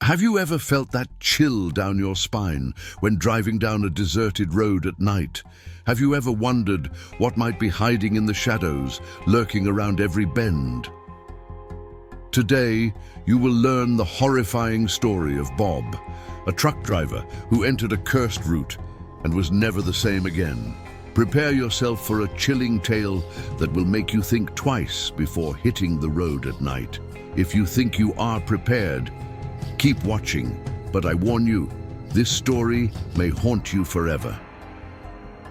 Have you ever felt that chill down your spine when driving down a deserted road at night? Have you ever wondered what might be hiding in the shadows, lurking around every bend? Today, you will learn the horrifying story of Bob, a truck driver who entered a cursed route and was never the same again. Prepare yourself for a chilling tale that will make you think twice before hitting the road at night. If you think you are prepared, keep watching, but I warn you, this story may haunt you forever.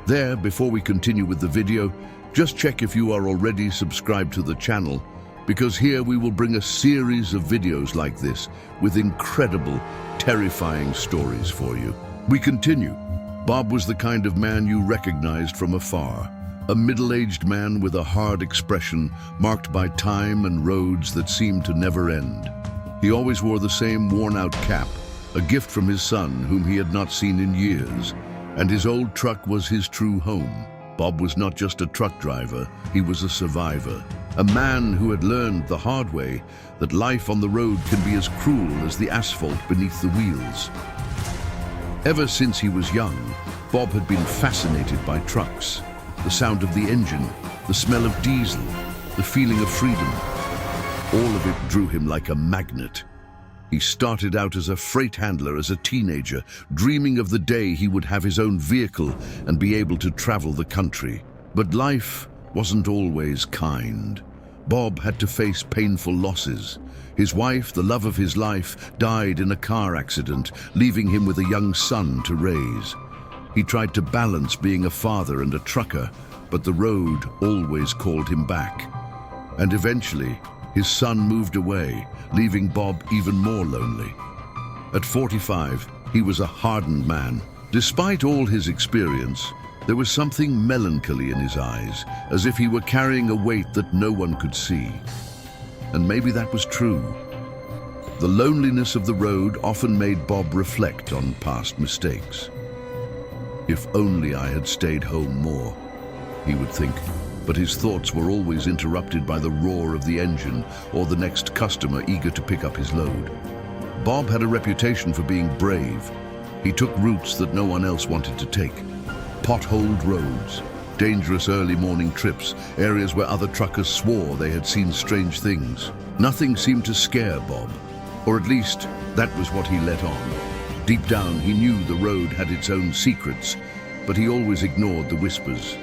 Before we continue with the video, just check if you are already subscribed to the channel, because here we will bring a series of videos like this with incredible, terrifying stories for you. We continue. Bob was the kind of man you recognized from afar, a middle-aged man with a hard expression marked by time and roads that seemed to never end. He always wore the same worn-out cap, a gift from his son whom he had not seen in years, and his old truck was his true home. Bob was not just a truck driver, he was a survivor, a man who had learned the hard way that life on the road can be as cruel as the asphalt beneath the wheels. Ever since he was young, Bob had been fascinated by trucks. The sound of the engine, the smell of diesel, the feeling of freedom. All of it drew him like a magnet. He started out as a freight handler as a teenager, dreaming of the day he would have his own vehicle and be able to travel the country. But life wasn't always kind. Bob had to face painful losses. His wife, the love of his life, died in a car accident, leaving him with a young son to raise. He tried to balance being a father and a trucker, but the road always called him back. And eventually, his son moved away, leaving Bob even more lonely. At 45, he was a hardened man. Despite all his experience, there was something melancholy in his eyes, as if he were carrying a weight that no one could see. And maybe that was true. The loneliness of the road often made Bob reflect on past mistakes. If only I had stayed home more, he would think, but his thoughts were always interrupted by the roar of the engine or the next customer eager to pick up his load. Bob had a reputation for being brave. He took routes that no one else wanted to take. Potholed roads, dangerous early morning trips, areas where other truckers swore they had seen strange things. Nothing seemed to scare Bob, or at least that was what he let on. Deep down, he knew the road had its own secrets, but he always ignored the whispers.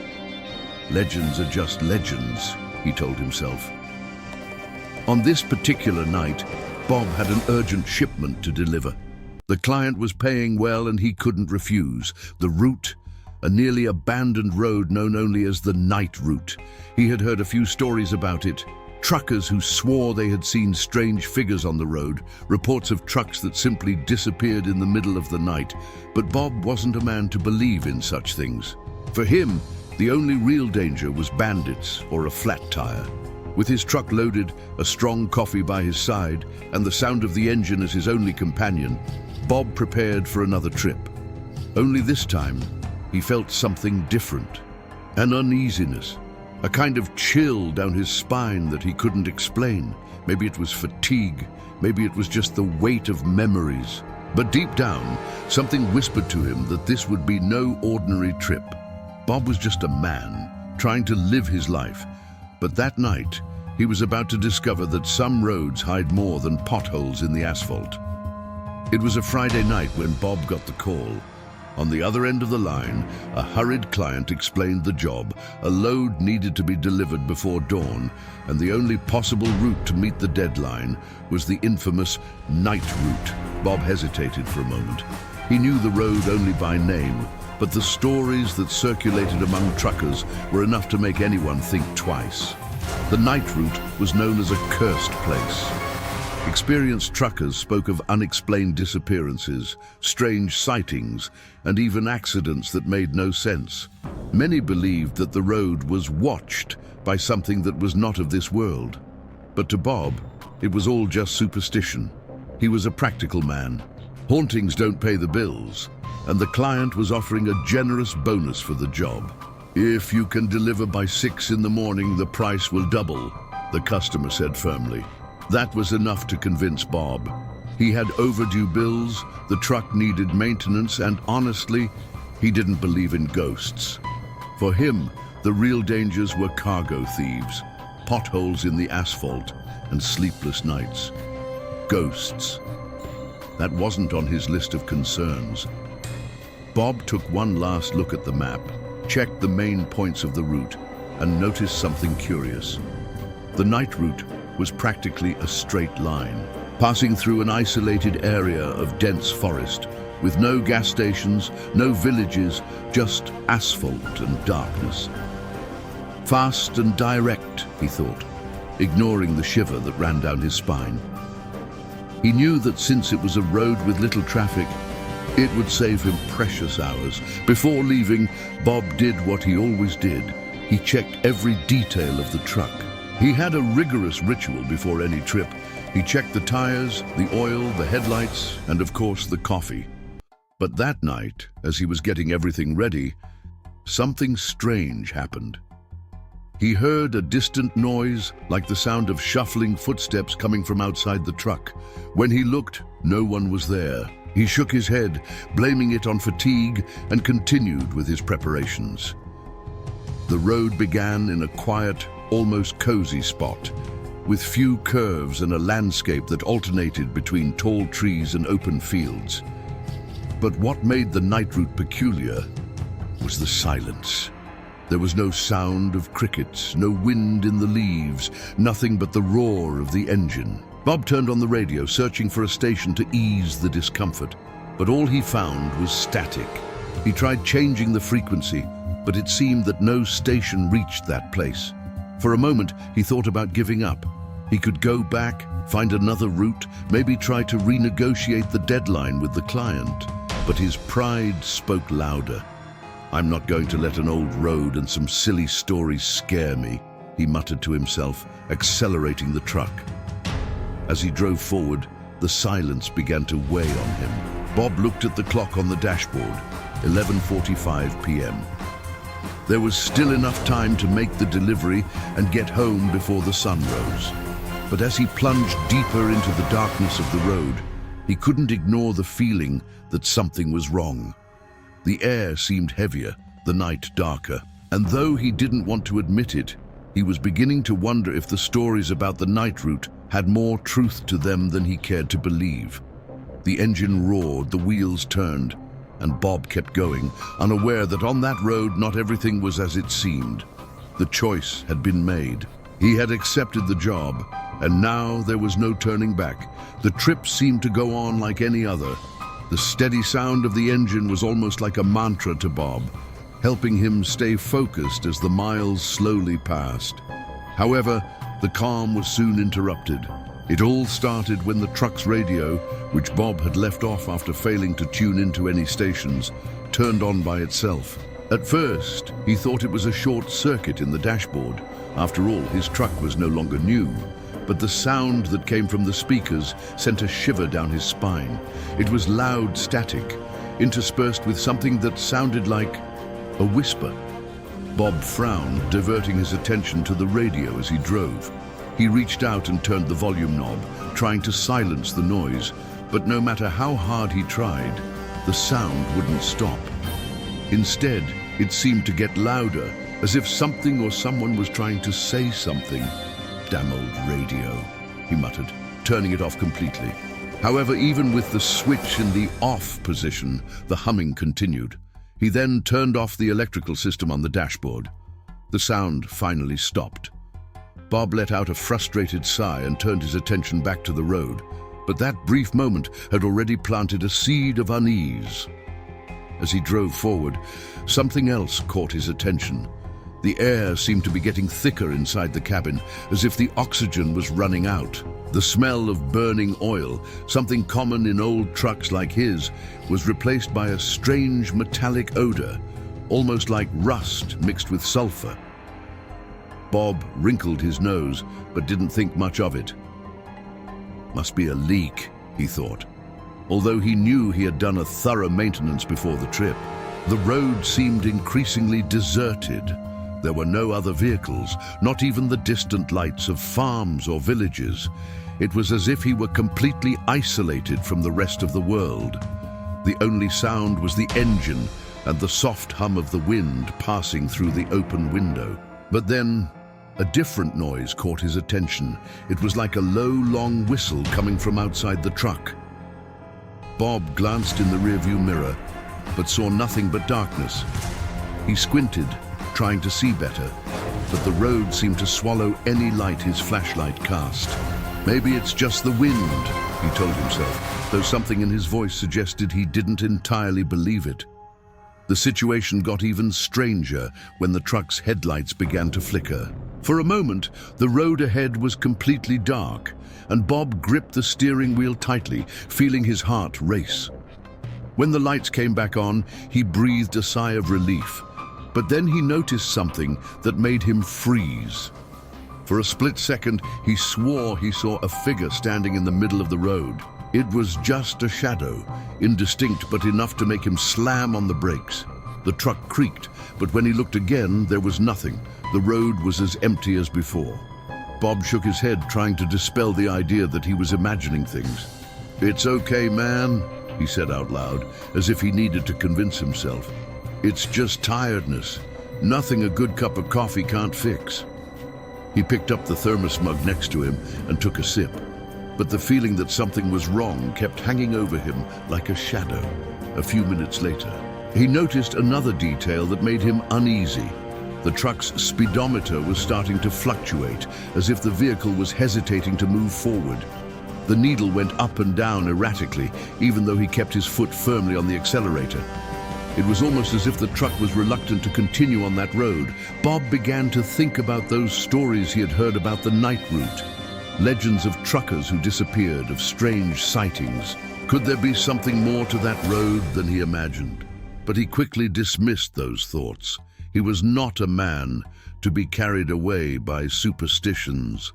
Legends are just legends, he told himself. On this particular night, Bob had an urgent shipment to deliver. The client was paying well and he couldn't refuse. The route, a nearly abandoned road known only as the night route. He had heard a few stories about it. Truckers who swore they had seen strange figures on the road, reports of trucks that simply disappeared in the middle of the night. But Bob wasn't a man to believe in such things. For him, the only real danger was bandits or a flat tire. With his truck loaded, a strong coffee by his side, and the sound of the engine as his only companion, Bob prepared for another trip. Only this time, he felt something different. An uneasiness, a kind of chill down his spine that he couldn't explain. Maybe it was fatigue, maybe it was just the weight of memories. But deep down, something whispered to him that this would be no ordinary trip. Bob was just a man, trying to live his life. But that night, he was about to discover that some roads hide more than potholes in the asphalt. It was a Friday night when Bob got the call. On the other end of the line, a hurried client explained the job. A load needed to be delivered before dawn, and the only possible route to meet the deadline was the infamous night route. Bob hesitated for a moment. He knew the road only by name, but the stories that circulated among truckers were enough to make anyone think twice. The night route was known as a cursed place. Experienced truckers spoke of unexplained disappearances, strange sightings, and even accidents that made no sense. Many believed that the road was watched by something that was not of this world. But to Bob, it was all just superstition. He was a practical man. Hauntings don't pay the bills, and the client was offering a generous bonus for the job. If you can deliver by 6 in the morning, the price will double, the customer said firmly. That was enough to convince Bob. He had overdue bills, the truck needed maintenance, and honestly, he didn't believe in ghosts. For him, the real dangers were cargo thieves, potholes in the asphalt, and sleepless nights. Ghosts. That wasn't on his list of concerns. Bob took one last look at the map, checked the main points of the route, and noticed something curious. The night route was practically a straight line, passing through an isolated area of dense forest, with no gas stations, no villages, just asphalt and darkness. Fast and direct, he thought, ignoring the shiver that ran down his spine. He knew that since it was a road with little traffic, it would save him precious hours. Before leaving, Bob did what he always did. He checked every detail of the truck. He had a rigorous ritual before any trip. He checked the tires, the oil, the headlights, and of course the coffee. But that night, as he was getting everything ready, something strange happened. He heard a distant noise, like the sound of shuffling footsteps coming from outside the truck. When he looked, no one was there. He shook his head, blaming it on fatigue, and continued with his preparations. The road began in a quiet, almost cozy spot, with few curves and a landscape that alternated between tall trees and open fields. But what made the night route peculiar was the silence. There was no sound of crickets, no wind in the leaves, nothing but the roar of the engine. Bob turned on the radio, searching for a station to ease the discomfort, but all he found was static. He tried changing the frequency, but it seemed that no station reached that place. For a moment, he thought about giving up. He could go back, find another route, maybe try to renegotiate the deadline with the client. But his pride spoke louder. "I'm not going to let an old road and some silly stories scare me," he muttered to himself, accelerating the truck. As he drove forward, the silence began to weigh on him. Bob looked at the clock on the dashboard, 11:45 p.m. There was still enough time to make the delivery and get home before the sun rose. But as he plunged deeper into the darkness of the road, he couldn't ignore the feeling that something was wrong. The air seemed heavier, the night darker, and though he didn't want to admit it, he was beginning to wonder if the stories about the night route had more truth to them than he cared to believe. The engine roared, the wheels turned, and Bob kept going, unaware that on that road not everything was as it seemed. The choice had been made. He had accepted the job, and now there was no turning back. The trip seemed to go on like any other. The steady sound of the engine was almost like a mantra to Bob, helping him stay focused as the miles slowly passed. However, the calm was soon interrupted. It all started when the truck's radio, which Bob had left off after failing to tune into any stations, turned on by itself. At first, he thought it was a short circuit in the dashboard. After all, his truck was no longer new. But the sound that came from the speakers sent a shiver down his spine. It was loud static, interspersed with something that sounded like a whisper. Bob frowned, diverting his attention to the radio as he drove. He reached out and turned the volume knob, trying to silence the noise, but no matter how hard he tried, the sound wouldn't stop. Instead, it seemed to get louder, as if something or someone was trying to say something. "Damn old radio," he muttered, turning it off completely. However, even with the switch in the off position, the humming continued. He then turned off the electrical system on the dashboard. The sound finally stopped. Bob let out a frustrated sigh and turned his attention back to the road. But that brief moment had already planted a seed of unease. As he drove forward, something else caught his attention. The air seemed to be getting thicker inside the cabin, as if the oxygen was running out. The smell of burning oil, something common in old trucks like his, was replaced by a strange metallic odor, almost like rust mixed with sulfur. Bob wrinkled his nose, but didn't think much of it. "Must be a leak," he thought. Although he knew he had done a thorough maintenance before the trip, the road seemed increasingly deserted. There were no other vehicles, not even the distant lights of farms or villages. It was as if he were completely isolated from the rest of the world. The only sound was the engine and the soft hum of the wind passing through the open window. But then, a different noise caught his attention. It was like a low, long whistle coming from outside the truck. Bob glanced in the rearview mirror, but saw nothing but darkness. He squinted, trying to see better, but the road seemed to swallow any light his flashlight cast. Maybe it's just the wind, he told himself, though something in his voice suggested he didn't entirely believe it. The situation got even stranger when the truck's headlights began to flicker. For a moment, the road ahead was completely dark, and Bob gripped the steering wheel tightly, feeling his heart race. When the lights came back on, he breathed a sigh of relief, but then he noticed something that made him freeze. For a split second, he swore he saw a figure standing in the middle of the road. It was just a shadow, indistinct but enough to make him slam on the brakes. The truck creaked, but when he looked again, there was nothing. The road was as empty as before. Bob shook his head, trying to dispel the idea that he was imagining things. "It's okay, man," he said out loud, as if he needed to convince himself. "It's just tiredness. Nothing a good cup of coffee can't fix." He picked up the thermos mug next to him and took a sip. But the feeling that something was wrong kept hanging over him like a shadow. A few minutes later, he noticed another detail that made him uneasy. The truck's speedometer was starting to fluctuate, as if the vehicle was hesitating to move forward. The needle went up and down erratically, even though he kept his foot firmly on the accelerator. It was almost as if the truck was reluctant to continue on that road. Bob began to think about those stories he had heard about the night route. Legends of truckers who disappeared, of strange sightings. Could there be something more to that road than he imagined? But he quickly dismissed those thoughts. He was not a man to be carried away by superstitions.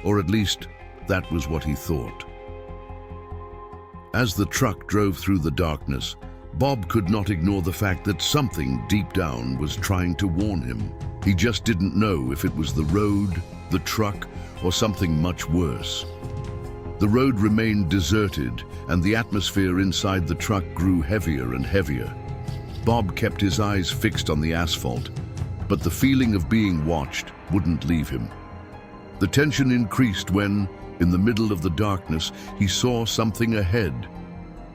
Or at least, that was what he thought. As the truck drove through the darkness, Bob could not ignore the fact that something deep down was trying to warn him. He just didn't know if it was the road, the truck, or something much worse. The road remained deserted, and the atmosphere inside the truck grew heavier and heavier. Bob kept his eyes fixed on the asphalt, but the feeling of being watched wouldn't leave him. The tension increased when, in the middle of the darkness, he saw something ahead.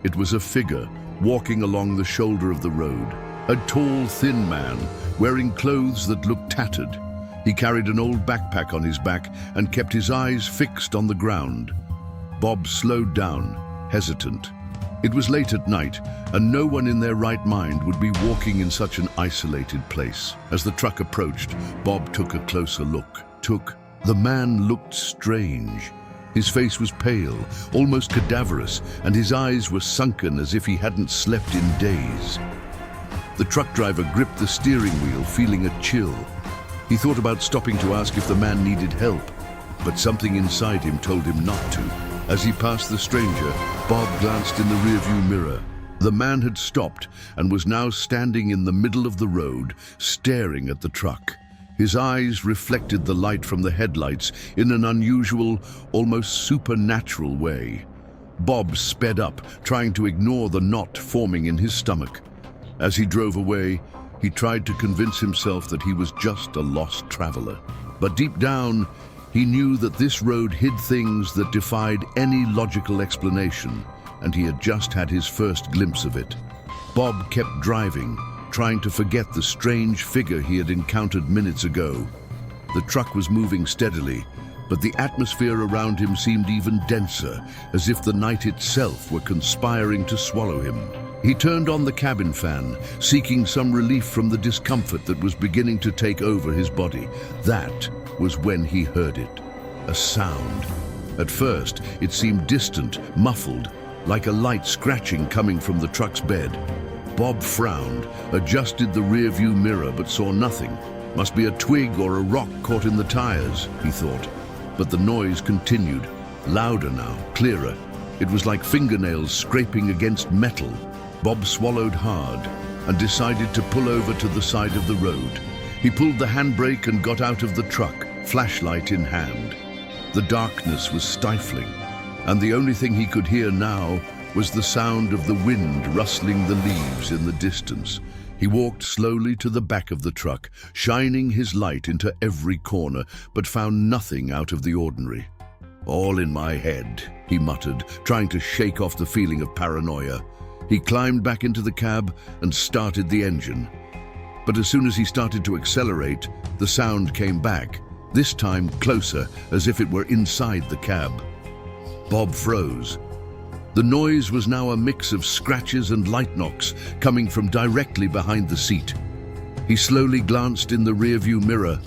It was a figure walking along the shoulder of the road, a tall, thin man wearing clothes that looked tattered. He carried an old backpack on his back and kept his eyes fixed on the ground. Bob slowed down, hesitant. It was late at night, and no one in their right mind would be walking in such an isolated place. As the truck approached, Bob took a closer look. The man looked strange. His face was pale, almost cadaverous, and his eyes were sunken as if he hadn't slept in days. The truck driver gripped the steering wheel, feeling a chill. He thought about stopping to ask if the man needed help, but something inside him told him not to. As he passed the stranger, Bob glanced in the rearview mirror. The man had stopped and was now standing in the middle of the road, staring at the truck. His eyes reflected the light from the headlights in an unusual, almost supernatural way. Bob sped up, trying to ignore the knot forming in his stomach. As he drove away, he tried to convince himself that he was just a lost traveler. But deep down, he knew that this road hid things that defied any logical explanation, and he had just had his first glimpse of it. Bob kept driving, trying to forget the strange figure he had encountered minutes ago. The truck was moving steadily, but the atmosphere around him seemed even denser, as if the night itself were conspiring to swallow him. He turned on the cabin fan, seeking some relief from the discomfort that was beginning to take over his body. That was when he heard it. A sound. At first, it seemed distant, muffled, like a light scratching coming from the truck's bed. Bob frowned, adjusted the rearview mirror, but saw nothing. Must be a twig or a rock caught in the tires, he thought. But the noise continued, louder now, clearer. It was like fingernails scraping against metal. Bob swallowed hard and decided to pull over to the side of the road. He pulled the handbrake and got out of the truck, flashlight in hand. The darkness was stifling, and the only thing he could hear now was the sound of the wind rustling the leaves in the distance. He walked slowly to the back of the truck, shining his light into every corner, but found nothing out of the ordinary. "All in my head," he muttered, trying to shake off the feeling of paranoia. He climbed back into the cab and started the engine. But as soon as he started to accelerate, the sound came back, this time closer, as if it were inside the cab. Bob froze. The noise was now a mix of scratches and light knocks coming from directly behind the seat. He slowly glanced in the rearview mirror,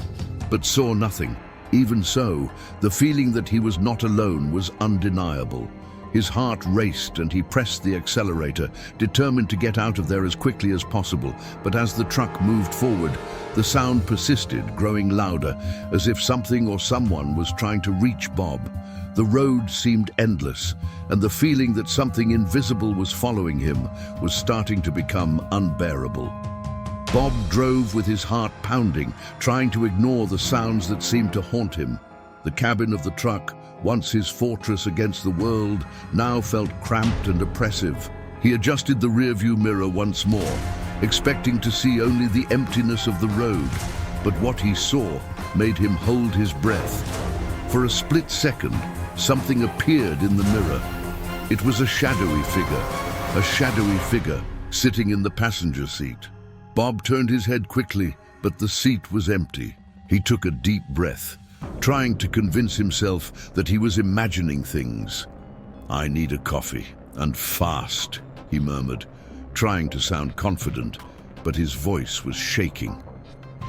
but saw nothing. Even so, the feeling that he was not alone was undeniable. His heart raced and he pressed the accelerator, determined to get out of there as quickly as possible. But as the truck moved forward, the sound persisted, growing louder, as if something or someone was trying to reach Bob. The road seemed endless, and the feeling that something invisible was following him was starting to become unbearable. Bob drove with his heart pounding, trying to ignore the sounds that seemed to haunt him. The cabin of the truck, once his fortress against the world, now felt cramped and oppressive. He adjusted the rearview mirror once more, expecting to see only the emptiness of the road, but what he saw made him hold his breath. For a split second, something appeared in the mirror. It was a shadowy figure sitting in the passenger seat. Bob turned his head quickly, but the seat was empty. He took a deep breath, trying to convince himself that he was imagining things. "I need a coffee, and fast," he murmured, trying to sound confident, but his voice was shaking.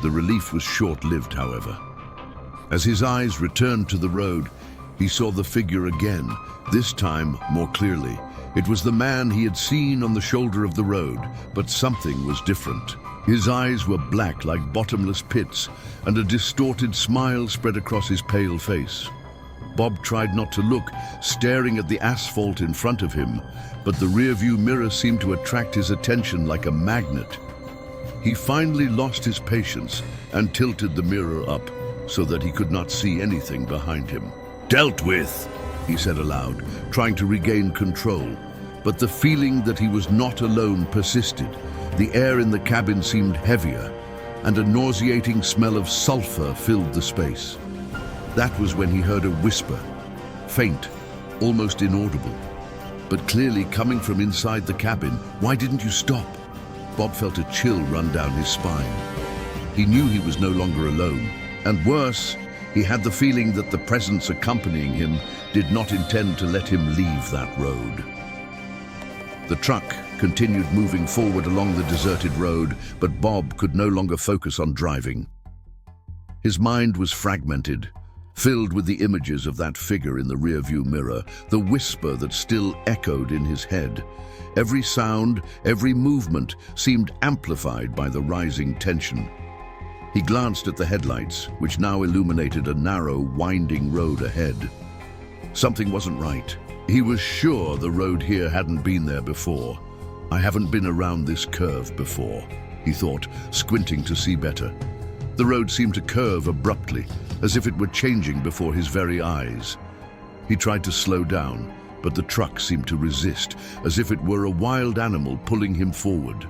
The relief was short-lived, however. As his eyes returned to the road, he saw the figure again, this time more clearly. It was the man he had seen on the shoulder of the road, but something was different. His eyes were black like bottomless pits, and a distorted smile spread across his pale face. Bob tried not to look, staring at the asphalt in front of him, but the rearview mirror seemed to attract his attention like a magnet. He finally lost his patience and tilted the mirror up so that he could not see anything behind him. "Dealt with," he said aloud, trying to regain control. But the feeling that he was not alone persisted. The air in the cabin seemed heavier, and a nauseating smell of sulfur filled the space. That was when he heard a whisper, faint, almost inaudible, but clearly coming from inside the cabin. "Why didn't you stop?" Bob felt a chill run down his spine. He knew he was no longer alone, and worse, he had the feeling that the presence accompanying him did not intend to let him leave that road. The truck continued moving forward along the deserted road, but Bob could no longer focus on driving. His mind was fragmented, filled with the images of that figure in the rearview mirror, the whisper that still echoed in his head. Every sound, every movement seemed amplified by the rising tension. He glanced at the headlights, which now illuminated a narrow, winding road ahead. Something wasn't right. He was sure the road here hadn't been there before. "I haven't been around this curve before," he thought, squinting to see better. The road seemed to curve abruptly, as if it were changing before his very eyes. He tried to slow down, but the truck seemed to resist, as if it were a wild animal pulling him forward.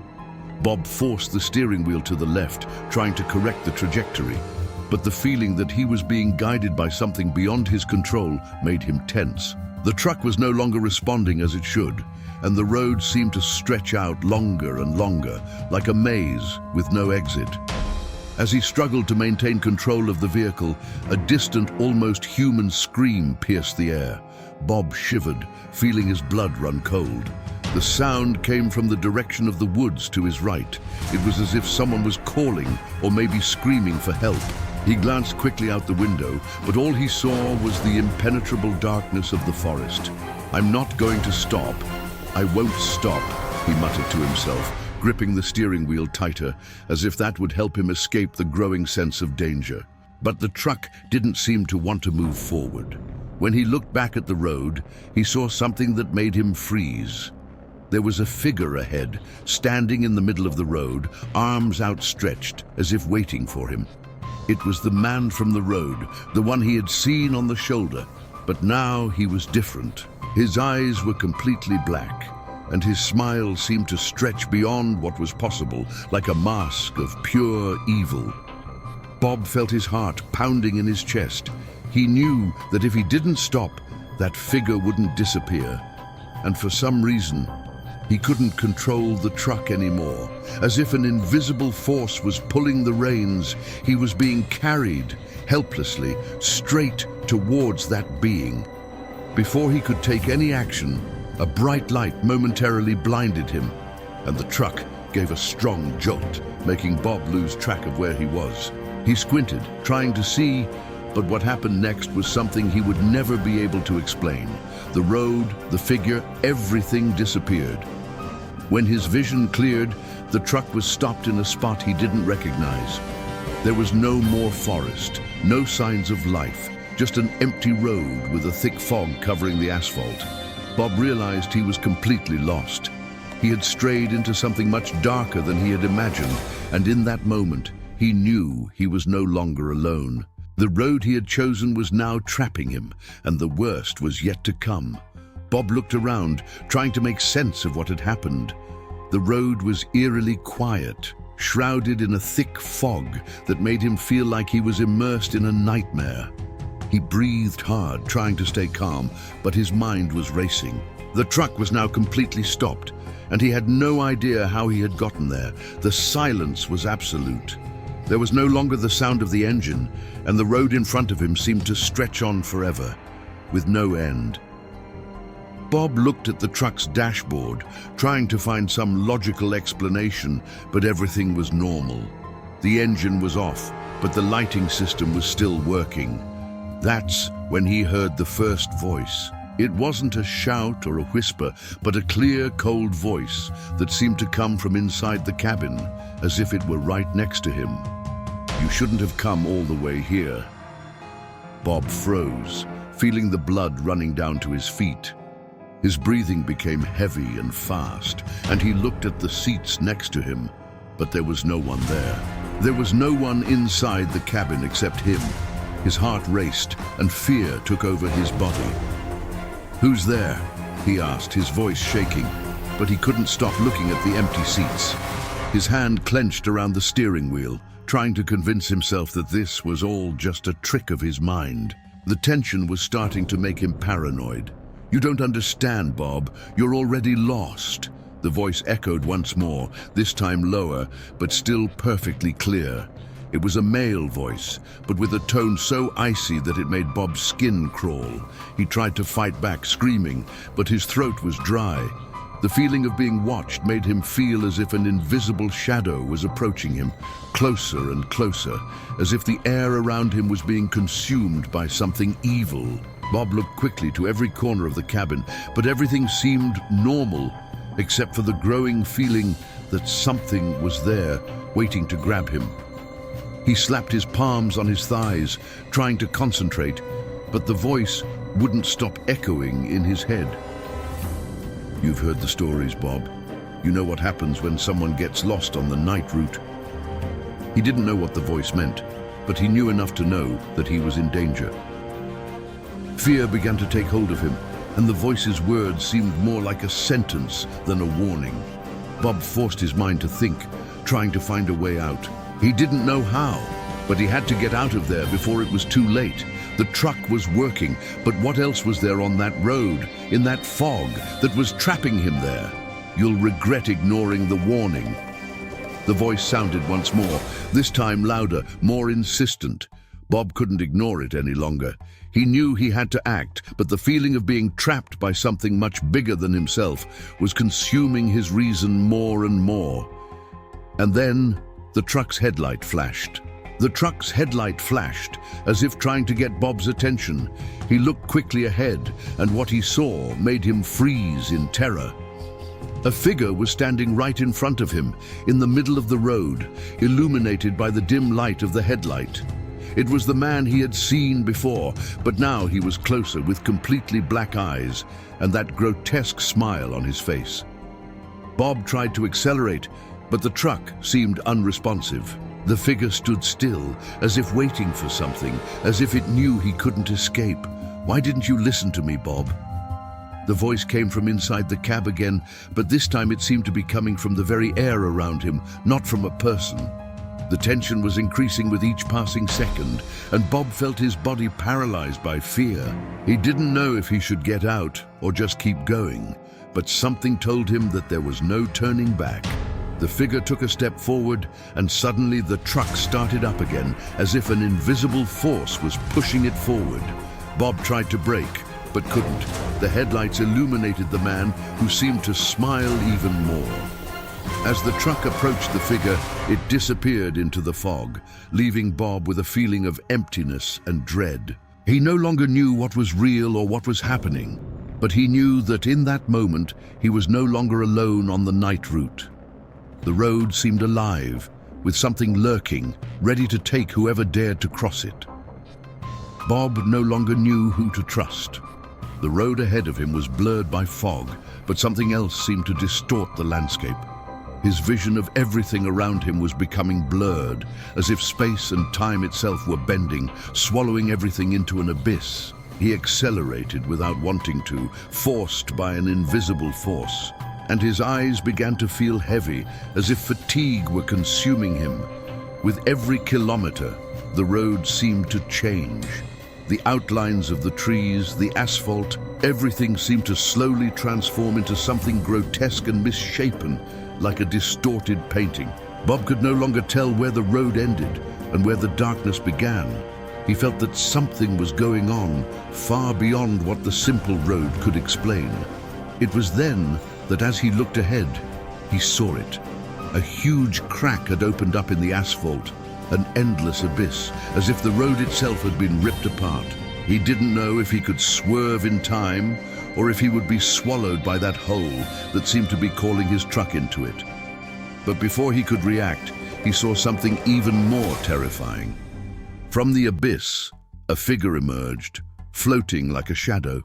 Bob forced the steering wheel to the left, trying to correct the trajectory, but the feeling that he was being guided by something beyond his control made him tense. The truck was no longer responding as it should, and the road seemed to stretch out longer and longer, like a maze with no exit. As he struggled to maintain control of the vehicle, a distant, almost human scream pierced the air. Bob shivered, feeling his blood run cold. The sound came from the direction of the woods to his right. It was as if someone was calling, or maybe screaming for help. He glanced quickly out the window, but all he saw was the impenetrable darkness of the forest. "I'm not going to stop. I won't stop," he muttered to himself, gripping the steering wheel tighter, as if that would help him escape the growing sense of danger. But the truck didn't seem to want to move forward. When he looked back at the road, he saw something that made him freeze. There was a figure ahead, standing in the middle of the road, arms outstretched, as if waiting for him. It was the man from the road, the one he had seen on the shoulder. But now he was different. His eyes were completely black, and his smile seemed to stretch beyond what was possible, like a mask of pure evil. Bob felt his heart pounding in his chest. He knew that if he didn't stop, that figure wouldn't disappear. And for some reason, he couldn't control the truck anymore. As if an invisible force was pulling the reins, he was being carried, helplessly, straight towards that being. Before he could take any action, a bright light momentarily blinded him, and the truck gave a strong jolt, making Bob lose track of where he was. He squinted, trying to see, but what happened next was something he would never be able to explain. The road, the figure, everything disappeared. When his vision cleared, the truck was stopped in a spot he didn't recognize. There was no more forest, no signs of life, just an empty road with a thick fog covering the asphalt. Bob realized he was completely lost. He had strayed into something much darker than he had imagined, and in that moment, he knew he was no longer alone. The road he had chosen was now trapping him, and the worst was yet to come. Bob looked around, trying to make sense of what had happened. The road was eerily quiet, shrouded in a thick fog that made him feel like he was immersed in a nightmare. He breathed hard, trying to stay calm, but his mind was racing. The truck was now completely stopped, and he had no idea how he had gotten there. The silence was absolute. There was no longer the sound of the engine, and the road in front of him seemed to stretch on forever, with no end. Bob looked at the truck's dashboard, trying to find some logical explanation, but everything was normal. The engine was off, but the lighting system was still working. That's when he heard the first voice. It wasn't a shout or a whisper, but a clear, cold voice that seemed to come from inside the cabin, as if it were right next to him. "You shouldn't have come all the way here." Bob froze, feeling the blood running down to his feet. His breathing became heavy and fast, and he looked at the seats next to him, but there was no one there. There was no one inside the cabin except him. His heart raced, and fear took over his body. "Who's there?" he asked, his voice shaking, but he couldn't stop looking at the empty seats. His hand clenched around the steering wheel, trying to convince himself that this was all just a trick of his mind. The tension was starting to make him paranoid. "You don't understand, Bob. You're already lost." The voice echoed once more, this time lower, but still perfectly clear. It was a male voice, but with a tone so icy that it made Bob's skin crawl. He tried to fight back, screaming, but his throat was dry. The feeling of being watched made him feel as if an invisible shadow was approaching him, closer and closer, as if the air around him was being consumed by something evil. Bob looked quickly to every corner of the cabin, but everything seemed normal, except for the growing feeling that something was there, waiting to grab him. He slapped his palms on his thighs, trying to concentrate, but the voice wouldn't stop echoing in his head. "You've heard the stories, Bob. You know what happens when someone gets lost on the night route." He didn't know what the voice meant, but he knew enough to know that he was in danger. Fear began to take hold of him, and the voice's words seemed more like a sentence than a warning. Bob forced his mind to think, trying to find a way out. He didn't know how, but he had to get out of there before it was too late. The truck was working, but what else was there on that road, in that fog, that was trapping him there? "You'll regret ignoring the warning." The voice sounded once more, this time louder, more insistent. Bob couldn't ignore it any longer. He knew he had to act, but the feeling of being trapped by something much bigger than himself was consuming his reason more and more. And then the truck's headlight flashed. The truck's headlight flashed, as if trying to get Bob's attention. He looked quickly ahead, and what he saw made him freeze in terror. A figure was standing right in front of him, in the middle of the road, illuminated by the dim light of the headlight. It was the man he had seen before, but now he was closer with completely black eyes and that grotesque smile on his face. Bob tried to accelerate, but the truck seemed unresponsive. The figure stood still, as if waiting for something, as if it knew he couldn't escape. "Why didn't you listen to me, Bob?" The voice came from inside the cab again, but this time it seemed to be coming from the very air around him, not from a person. The tension was increasing with each passing second, and Bob felt his body paralyzed by fear. He didn't know if he should get out or just keep going, but something told him that there was no turning back. The figure took a step forward, and suddenly the truck started up again, as if an invisible force was pushing it forward. Bob tried to brake, but couldn't. The headlights illuminated the man, who seemed to smile even more. As the truck approached the figure, it disappeared into the fog, leaving Bob with a feeling of emptiness and dread. He no longer knew what was real or what was happening, but he knew that in that moment he was no longer alone on the night route. The road seemed alive, with something lurking, ready to take whoever dared to cross it. Bob no longer knew who to trust. The road ahead of him was blurred by fog, but something else seemed to distort the landscape. His vision of everything around him was becoming blurred, as if space and time itself were bending, swallowing everything into an abyss. He accelerated without wanting to, forced by an invisible force. And his eyes began to feel heavy, as if fatigue were consuming him. With every kilometer, the road seemed to change. The outlines of the trees, the asphalt, everything seemed to slowly transform into something grotesque and misshapen, like a distorted painting. Bob could no longer tell where the road ended and where the darkness began. He felt that something was going on, far beyond what the simple road could explain. It was then that as he looked ahead, he saw it. A huge crack had opened up in the asphalt, an endless abyss, as if the road itself had been ripped apart. He didn't know if he could swerve in time, or if he would be swallowed by that hole that seemed to be calling his truck into it. But before he could react, he saw something even more terrifying. From the abyss, a figure emerged, floating like a shadow.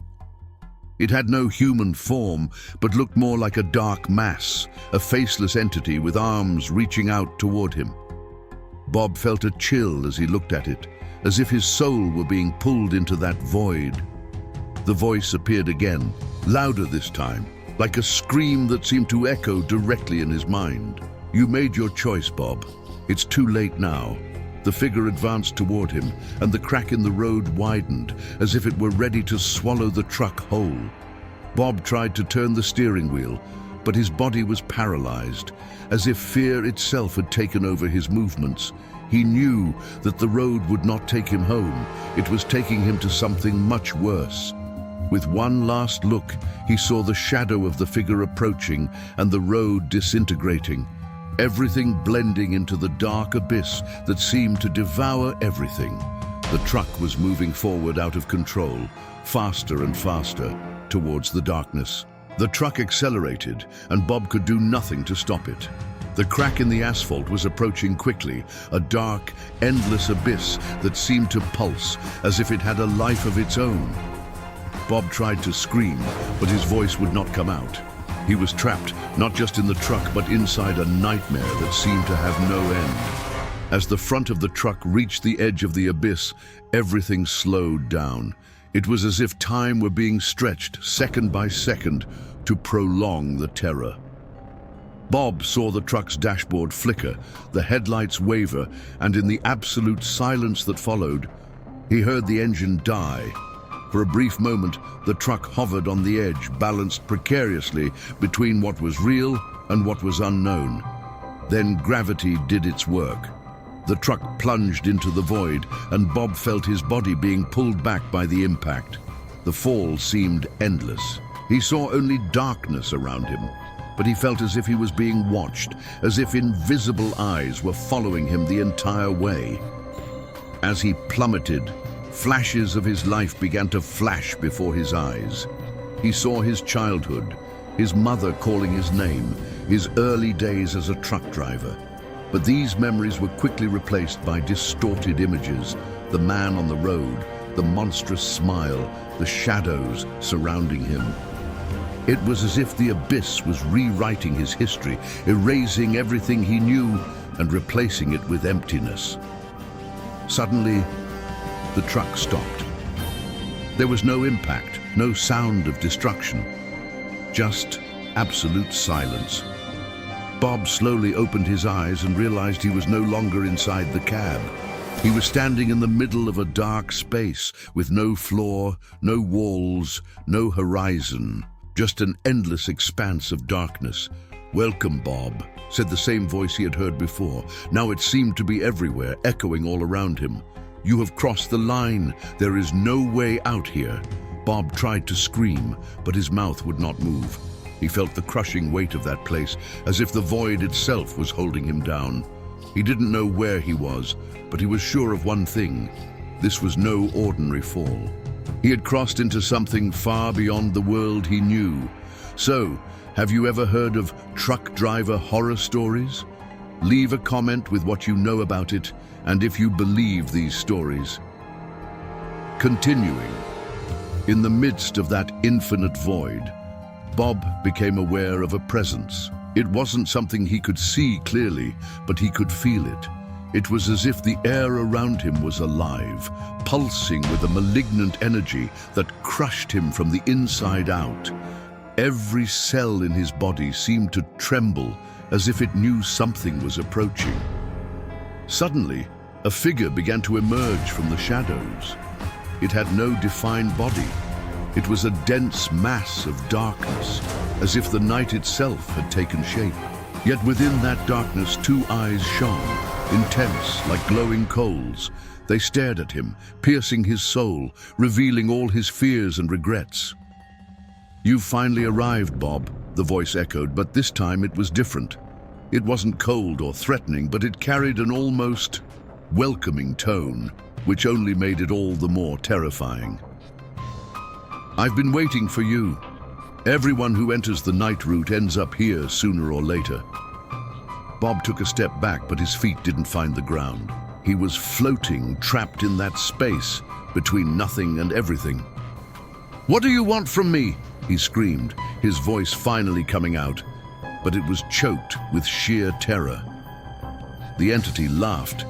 It had no human form, but looked more like a dark mass, a faceless entity with arms reaching out toward him. Bob felt a chill as he looked at it, as if his soul were being pulled into that void. The voice appeared again, louder this time, like a scream that seemed to echo directly in his mind. "You made your choice, Bob. It's too late now." The figure advanced toward him, and the crack in the road widened, as if it were ready to swallow the truck whole. Bob tried to turn the steering wheel, but his body was paralyzed, as if fear itself had taken over his movements. He knew that the road would not take him home. It was taking him to something much worse. With one last look, he saw the shadow of the figure approaching and the road disintegrating. Everything blending into the dark abyss that seemed to devour everything. The truck was moving forward out of control, faster and faster, towards the darkness. The truck accelerated, and Bob could do nothing to stop it. The crack in the asphalt was approaching quickly, a dark, endless abyss that seemed to pulse, as if it had a life of its own. Bob tried to scream, but his voice would not come out. He was trapped, not just in the truck, but inside a nightmare that seemed to have no end. As the front of the truck reached the edge of the abyss, everything slowed down. It was as if time were being stretched, second by second, to prolong the terror. Bob saw the truck's dashboard flicker, the headlights waver, and in the absolute silence that followed, he heard the engine die. For a brief moment, the truck hovered on the edge, balanced precariously between what was real and what was unknown. Then gravity did its work. The truck plunged into the void, and Bob felt his body being pulled back by the impact. The fall seemed endless. He saw only darkness around him, but he felt as if he was being watched, as if invisible eyes were following him the entire way. As he plummeted, flashes of his life began to flash before his eyes. He saw his childhood, his mother calling his name, his early days as a truck driver. But these memories were quickly replaced by distorted images, the man on the road, the monstrous smile, the shadows surrounding him. It was as if the abyss was rewriting his history, erasing everything he knew and replacing it with emptiness. Suddenly, the truck stopped. There was no impact, no sound of destruction, just absolute silence. Bob slowly opened his eyes and realized he was no longer inside the cab. He was standing in the middle of a dark space with no floor, no walls, no horizon, just an endless expanse of darkness. "Welcome, Bob," said the same voice he had heard before. Now it seemed to be everywhere, echoing all around him. "You have crossed the line. There is no way out here." Bob tried to scream, but his mouth would not move. He felt the crushing weight of that place, as if the void itself was holding him down. He didn't know where he was, but he was sure of one thing: this was no ordinary fall. He had crossed into something far beyond the world he knew. So, have you ever heard of truck driver horror stories? Leave a comment with what you know about it, and if you believe these stories. Continuing, in the midst of that infinite void, Bob became aware of a presence. It wasn't something he could see clearly, but he could feel it. It was as if the air around him was alive, pulsing with a malignant energy that crushed him from the inside out. Every cell in his body seemed to tremble, as if it knew something was approaching. Suddenly, a figure began to emerge from the shadows. It had no defined body. It was a dense mass of darkness, as if the night itself had taken shape. Yet within that darkness, two eyes shone, intense like glowing coals. They stared at him, piercing his soul, revealing all his fears and regrets. "You've finally arrived, Bob," the voice echoed, but this time it was different. It wasn't cold or threatening, but it carried an almost welcoming tone, which only made it all the more terrifying. "I've been waiting for you. Everyone who enters the night route ends up here sooner or later." Bob took a step back, but his feet didn't find the ground. He was floating, trapped in that space between nothing and everything. "What do you want from me?" he screamed, his voice finally coming out, but it was choked with sheer terror. The entity laughed,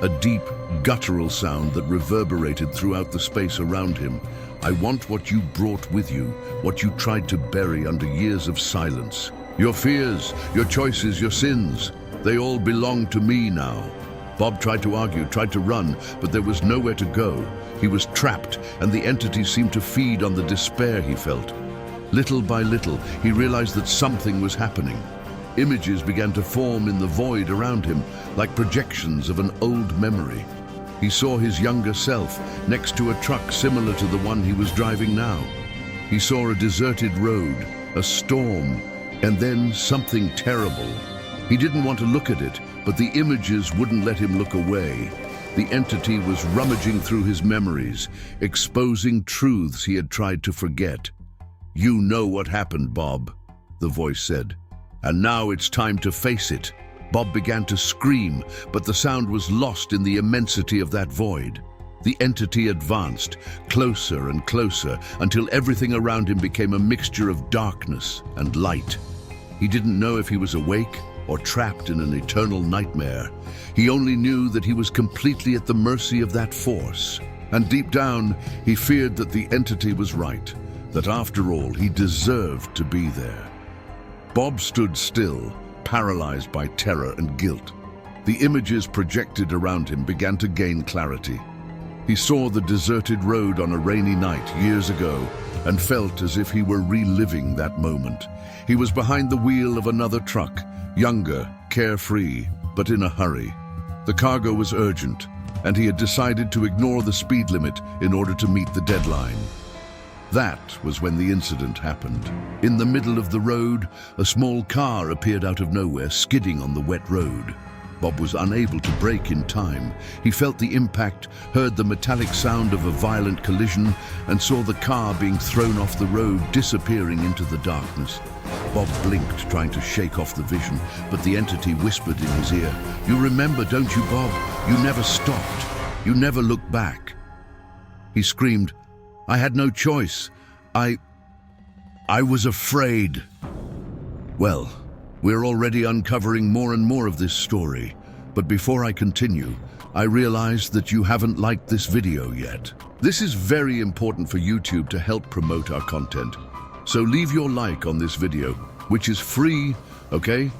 a deep, guttural sound that reverberated throughout the space around him. "I want what you brought with you, what you tried to bury under years of silence. Your fears, your choices, your sins, they all belong to me now." Bob tried to argue, tried to run, but there was nowhere to go. He was trapped, and the entity seemed to feed on the despair he felt. Little by little, he realized that something was happening. Images began to form in the void around him, like projections of an old memory. He saw his younger self next to a truck similar to the one he was driving now. He saw a deserted road, a storm, and then something terrible. He didn't want to look at it, but the images wouldn't let him look away. The entity was rummaging through his memories, exposing truths he had tried to forget. "You know what happened, Bob," the voice said. "And now it's time to face it." Bob began to scream, but the sound was lost in the immensity of that void. The entity advanced, closer and closer, until everything around him became a mixture of darkness and light. He didn't know if he was awake or trapped in an eternal nightmare. He only knew that he was completely at the mercy of that force. And deep down, he feared that the entity was right, that after all, he deserved to be there. Bob stood still, paralyzed by terror and guilt. The images projected around him began to gain clarity. He saw the deserted road on a rainy night years ago and felt as if he were reliving that moment. He was behind the wheel of another truck, younger, carefree, but in a hurry. The cargo was urgent, and he had decided to ignore the speed limit in order to meet the deadline. That was when the incident happened. In the middle of the road, a small car appeared out of nowhere, skidding on the wet road. Bob was unable to brake in time. He felt the impact, heard the metallic sound of a violent collision, and saw the car being thrown off the road, disappearing into the darkness. Bob blinked, trying to shake off the vision, but the entity whispered in his ear, "You remember, don't you, Bob? You never stopped. You never looked back." He screamed, "I had no choice. I I was afraid. Well, we're already uncovering more and more of this story, but before I continue, I realized that you haven't liked this video yet. This is very important for YouTube to help promote our content. So leave your like on this video, which is free, okay?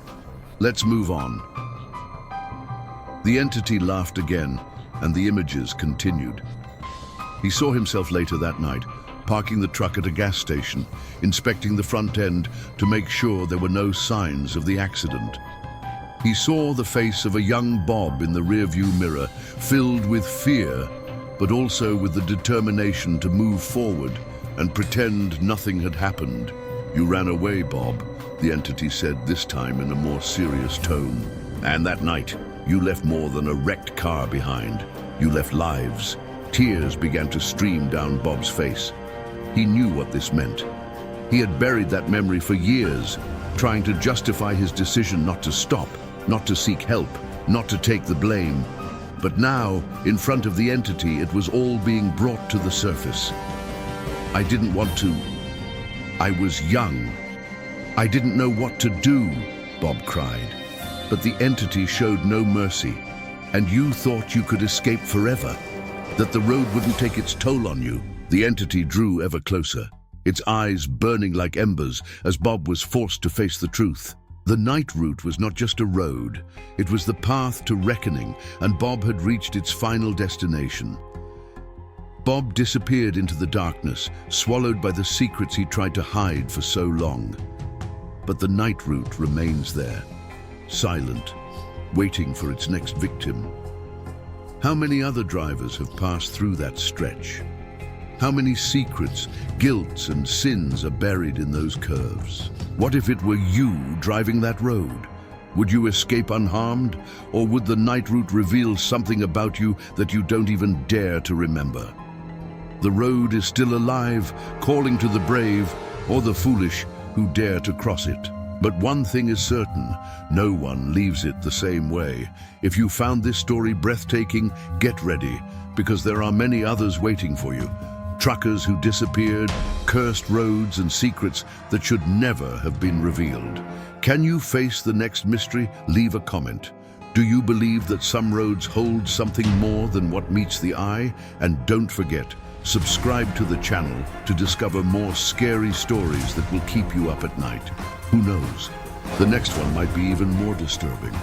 Let's move on. The entity laughed again, and the images continued. He saw himself later that night, parking the truck at a gas station, inspecting the front end to make sure there were no signs of the accident. He saw the face of a young Bob in the rearview mirror, filled with fear, but also with the determination to move forward and pretend nothing had happened. "You ran away, Bob," the entity said, this time in a more serious tone. "And that night, you left more than a wrecked car behind. You left lives." Tears began to stream down Bob's face. He knew what this meant. He had buried that memory for years, trying to justify his decision not to stop, not to seek help, not to take the blame. But now, in front of the entity, it was all being brought to the surface. "I didn't want to. I was young. I didn't know what to do," Bob cried. But the entity showed no mercy, and you thought you could escape forever, that the road wouldn't take its toll on you. The entity drew ever closer, its eyes burning like embers as Bob was forced to face the truth. The night route was not just a road, it was the path to reckoning, and Bob had reached its final destination. Bob disappeared into the darkness, swallowed by the secrets he tried to hide for so long. But the night route remains there, silent, waiting for its next victim. How many other drivers have passed through that stretch? How many secrets, guilts, and sins are buried in those curves? What if it were you driving that road? Would you escape unharmed, or would the night route reveal something about you that you don't even dare to remember? The road is still alive, calling to the brave or the foolish who dare to cross it. But one thing is certain, no one leaves it the same way. If you found this story breathtaking, get ready, because there are many others waiting for you. Truckers who disappeared, cursed roads, and secrets that should never have been revealed. Can you face the next mystery? Leave a comment. Do you believe that some roads hold something more than what meets the eye? And don't forget, subscribe to the channel to discover more scary stories that will keep you up at night. Who knows? The next one might be even more disturbing.